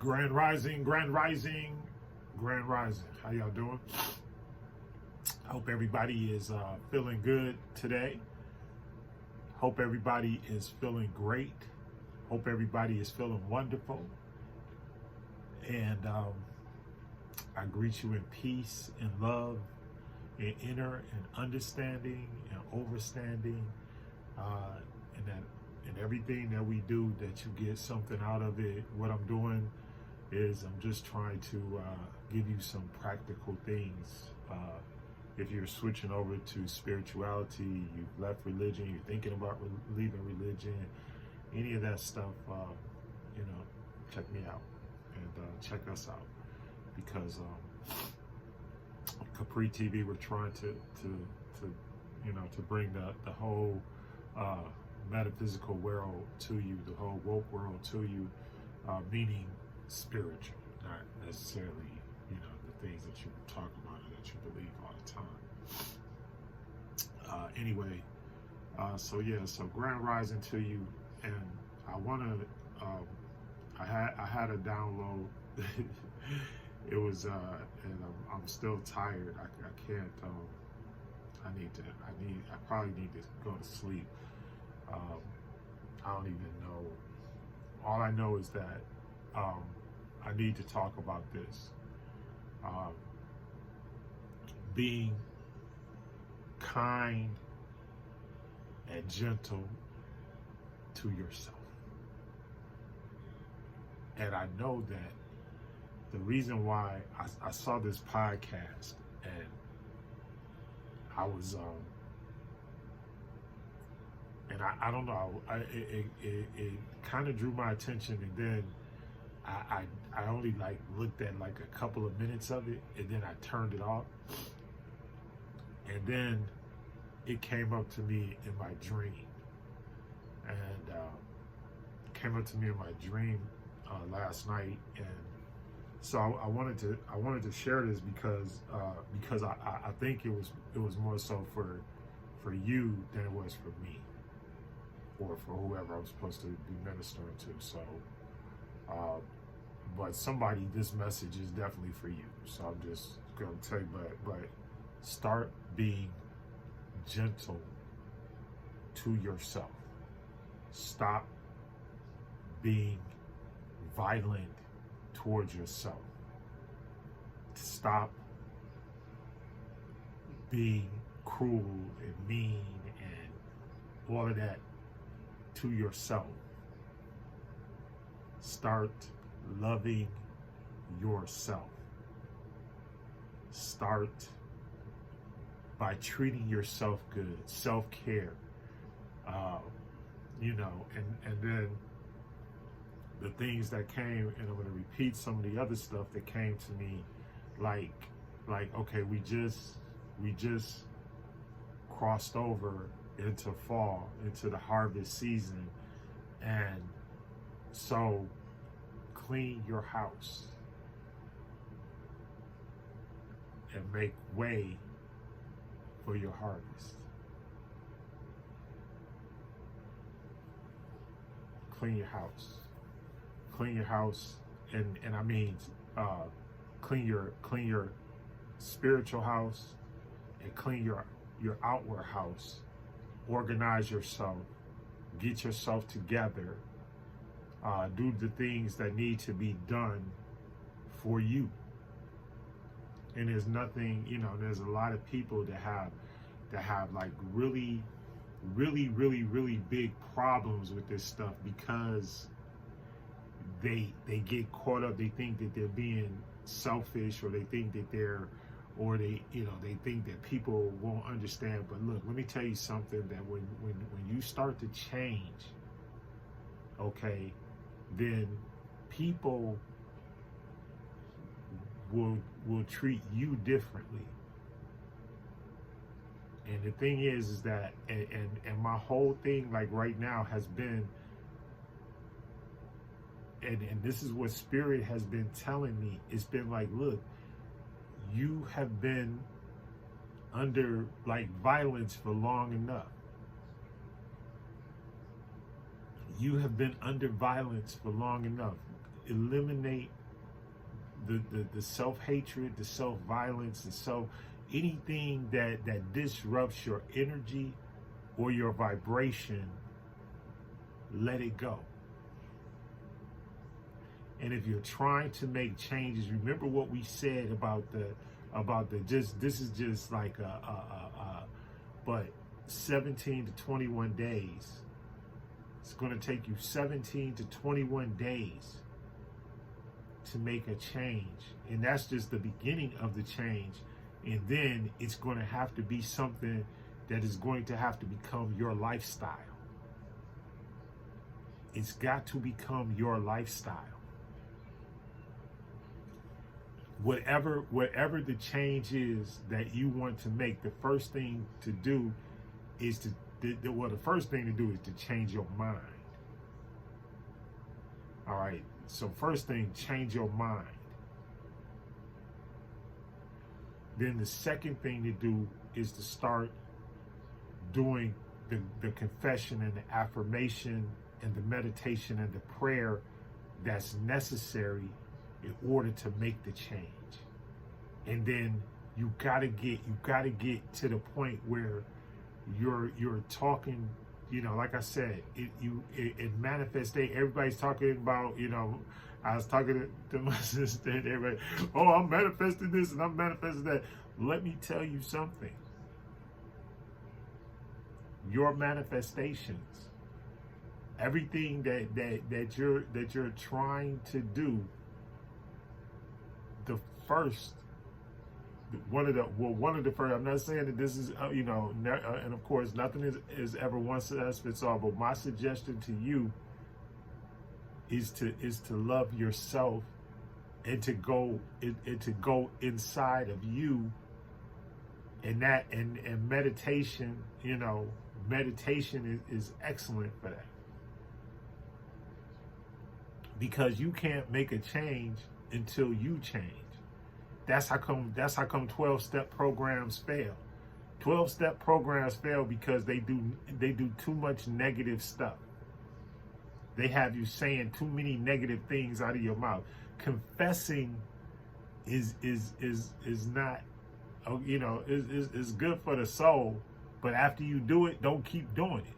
Grand Rising, Grand Rising, Grand Rising. How y'all doing? Hope everybody is feeling good today. Hope everybody is feeling great. Hope everybody is feeling wonderful. And I greet you in peace and love, in inner and understanding and overstanding, and that in everything that we do, that you get something out of it. What I'm doing is I'm just trying to give you some practical things. If you're switching over to spirituality, you've left religion, you're thinking about leaving religion, any of that stuff, check me out and check us out, because Capri TV, we're trying to bring the whole metaphysical world to you, the whole woke world to you, meaning spiritual, not necessarily the things that you talk about and that you believe all the time. So Grand Rising to you, and I want to. I had a download. It was, and I'm still tired. I can't. I probably need to go to sleep. I don't even know. All I know is that I need to talk about this. Being kind and gentle to yourself. And I know that the reason why I saw this podcast, and I was and I don't know, it kind of drew my attention, and then I only looked at a couple of minutes of it, and then I turned it off, and then it came up to me in my dream, and came up to me in my dream last night, and so I wanted to share this because I think it was more so for you than it was for me, or for whoever I'm supposed to be ministering to. So, but somebody, this message is definitely for you. So I'm just gonna tell you, but start being gentle to yourself. Stop being violent towards yourself. Stop being cruel and mean and all of that to yourself. Start loving yourself. Start by treating yourself good, self-care, and then the things that came, and I'm going to repeat some of the other stuff that came to me, like okay, we just crossed over into fall, into the harvest season, and so clean your house and make way for your harvest. Clean your house. Clean your house, and I mean clean your spiritual house, and clean your outward house. Organize yourself. Get yourself together. Do the things that need to be done for you. And there's nothing, there's a lot of people that have really big problems with this stuff, because they get caught up. They think that they're being selfish, or they think that they think that people won't understand. But look, let me tell you something, that when you start to change, okay, then people will treat you differently. And the thing is that, and my whole thing right now has been, and this is what Spirit has been telling me. It's been look, you have been under violence for long enough. You have been under violence for long enough. eliminate the self-hatred, the self-violence, and anything that disrupts your energy or your vibration. Let it go. And if you're trying to make changes, remember what we said about the this is just like but 17 to 21 days. It's going to take you 17 to 21 days to make a change. And that's just the beginning of the change. And then it's going to have to be something that is going to have to become your lifestyle. It's got to become your lifestyle. Whatever the change is that you want to make, the first thing to do is to change your mind. All right. So first thing, change your mind. Then the second thing to do is to start doing the confession and the affirmation and the meditation and the prayer that's necessary in order to make the change. And then you gotta get to the point where you're talking, like I said, it manifests. Everybody's talking about, I was talking to my sister and everybody, oh, I'm manifesting this and I'm manifesting that. Let me tell you something. Your manifestations, everything that you're trying to do, one of the first, I'm not saying that this is, and of course nothing is ever one size fits all, but my suggestion to you is to love yourself and to go inside of you, and meditation, meditation is excellent for that, because you can't make a change until you change. That's how come 12-step programs fail. 12-step programs fail because they do too much negative stuff. They have you saying too many negative things out of your mouth. Confessing is not, is good for the soul, but after you do it, don't keep doing it.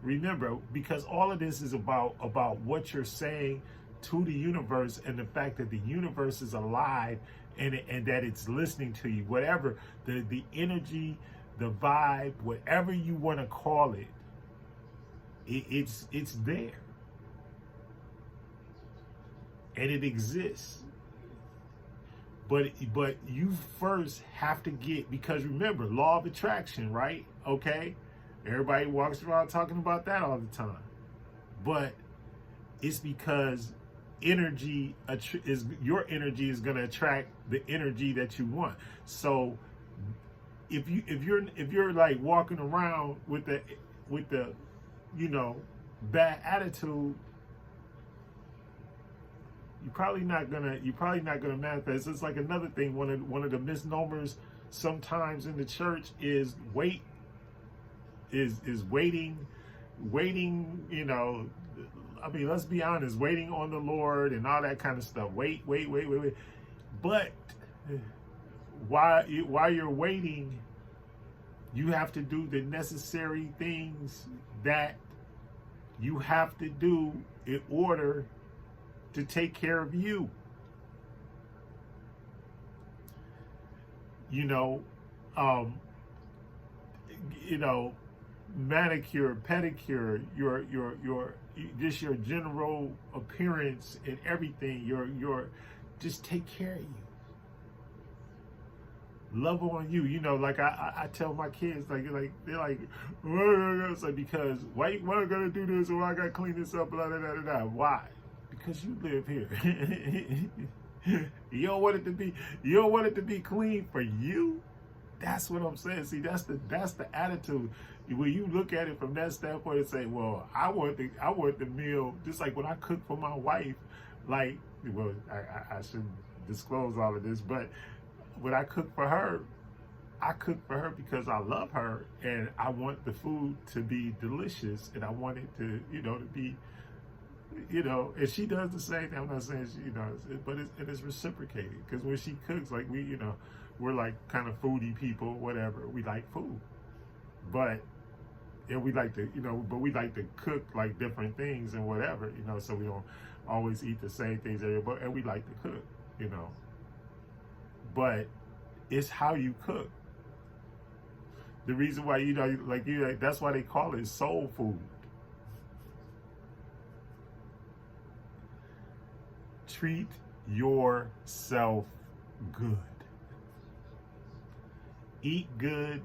Remember, because all of this is about what you're saying to the universe, and the fact that the universe is alive and that it's listening to you. Whatever the energy, the vibe, whatever you want to call it, it's there. And it exists. But you first have to because remember, law of attraction, right? Okay? Everybody walks around talking about that all the time. But it's because your energy is going to attract the energy that you want. So if you're like walking around with the bad attitude, you're probably not gonna manifest. It's like another thing. One of the misnomers sometimes in the church is waiting. I mean, let's be honest, waiting on the Lord and all that kind of stuff. Wait. But while you're waiting, you have to do the necessary things that you have to do in order to take care of you. Manicure, pedicure, your just your general appearance and everything, your just take care of you. Love on you. Like I tell my kids, like they're like, it's like, because why I gotta do this, or I gotta clean this up, blah blah blah blah. Why? Because you live here. You don't want it to be clean for you. That's what I'm saying. See, that's the attitude. When you look at it from that standpoint and say, well, I want the meal, just like when I cook for my wife, like, well, I shouldn't disclose all of this, but when I cook for her, I cook for her because I love her and I want the food to be delicious and I want it to, to be, and she does the same thing. I'm not saying she, but it's reciprocated because when she cooks, like we're like kind of foodie people, whatever. We like food, and we like to, but we like to cook like different things and whatever, so we don't always eat the same things, and we like to cook, but it's how you cook. The reason why, that's why they call it soul food. Treat yourself good. Eat good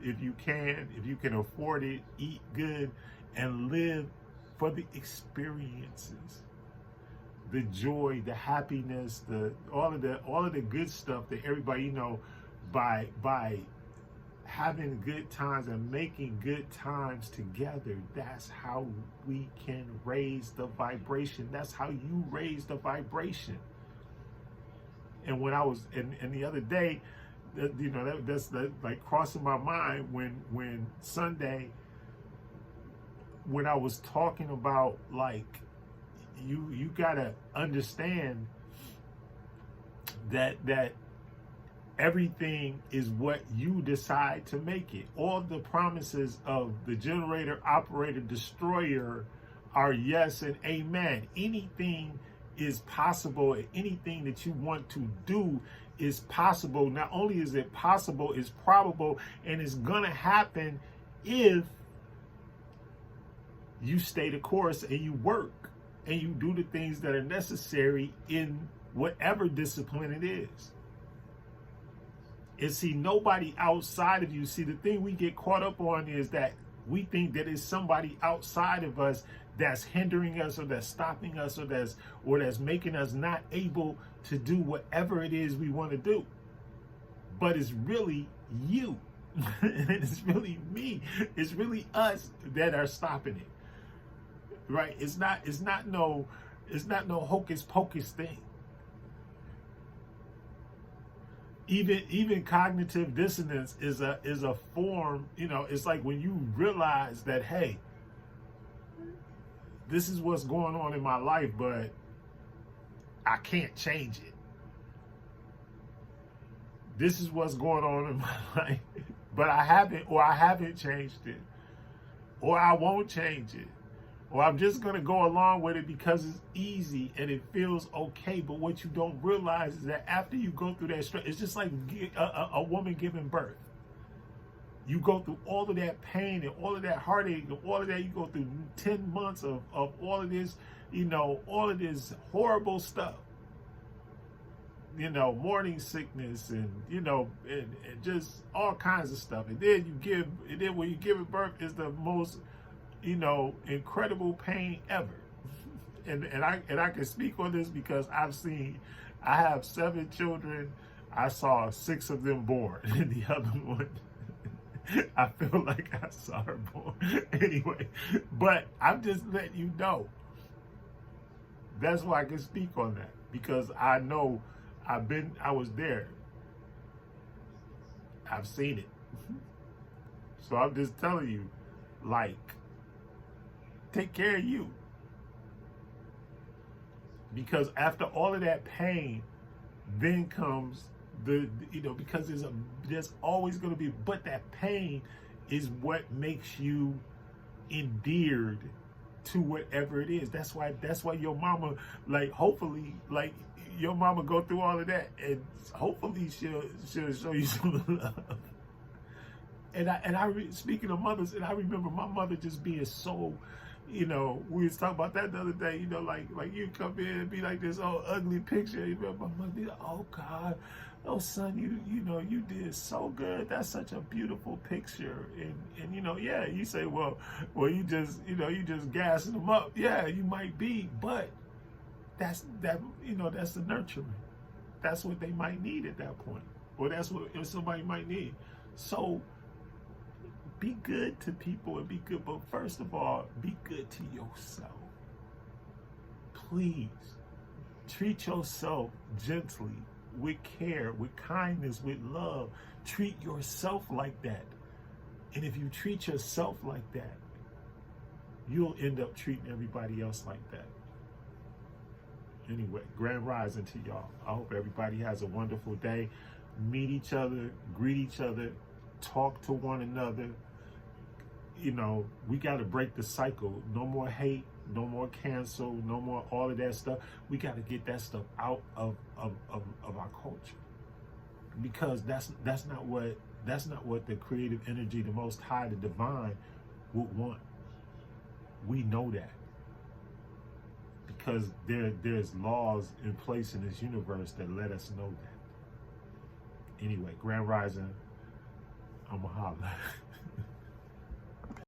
if you can afford it, eat good and live for the experiences, the joy, the happiness, all of the good stuff that everybody, by having good times and making good times together. That's how we can raise the vibration. That's how you raise the vibration. And when I was, and the other day, that's like crossing my mind when Sunday, when I was talking about like, you gotta understand that everything is what you decide to make it. All the promises of the generator, operator, destroyer are yes and amen. Anything is possible. Anything that you want to do is possible. Not only is it possible, it's probable, and it's gonna happen if you stay the course and you work and you do the things that are necessary in whatever discipline it is. And see, nobody outside of you. See, the thing we get caught up on is that we think that it's somebody outside of us that's hindering us, or that's stopping us, or that's making us not able to do whatever it is we want to do. But it's really you. It's really me. It's really us that are stopping it. Right? It's not no hocus pocus thing. Even cognitive dissonance is a form, it's like when you realize that, hey, this is what's going on in my life, but I can't change it. This is what's going on in my life, but I haven't changed it, or I won't change it. Or I'm just going to go along with it because it's easy and it feels okay. But what you don't realize is that after you go through that stress, it's just like a woman giving birth. You go through all of that pain and all of that heartache and all of that. You go through 10 months of all of this, all of this horrible stuff. Morning sickness and, and just all kinds of stuff. And then when you give birth is the most, incredible pain ever. And I can speak on this because I have 7 children. I saw 6 of them born, and the other one, I feel like I saw her born. Anyway, but I'm just letting you know. That's why I can speak on that, because I know I was there. I've seen it. So I'm just telling you, like, take care of you. Because after all of that pain, then comes because there's always going to be, but that pain is what makes you endeared to whatever it is. That's why your mama, like, hopefully, like, your mama go through all of that, and hopefully she'll show you some love. And speaking of mothers, and I remember my mother just being so, we was talking about that the other day, like you come in and be like this old ugly picture. You remember my mother be like, oh God, oh son, you did so good. That's such a beautiful picture. And yeah, you say, well, you just gassing them up. Yeah, you might be, but that's the nurturing. That's what they might need at that point. Or that's what somebody might need. So be good to people and be good, but first of all, be good to yourself. Please treat yourself gently, with care, with kindness, with love. Treat yourself like that. And if you treat yourself like that, you'll end up treating everybody else like that. Anyway, grand rising to y'all. I hope everybody has a wonderful day. Meet each other, greet each other, talk to one another. You know, we got to break the cycle. No more hate, no more cancel, no more all of that stuff. We got to get that stuff out of our culture, because that's not what the creative energy, the Most High, the divine would want. We know that, because there's laws in place in this universe that let us know that. Anyway, grand rising. I'm a holla.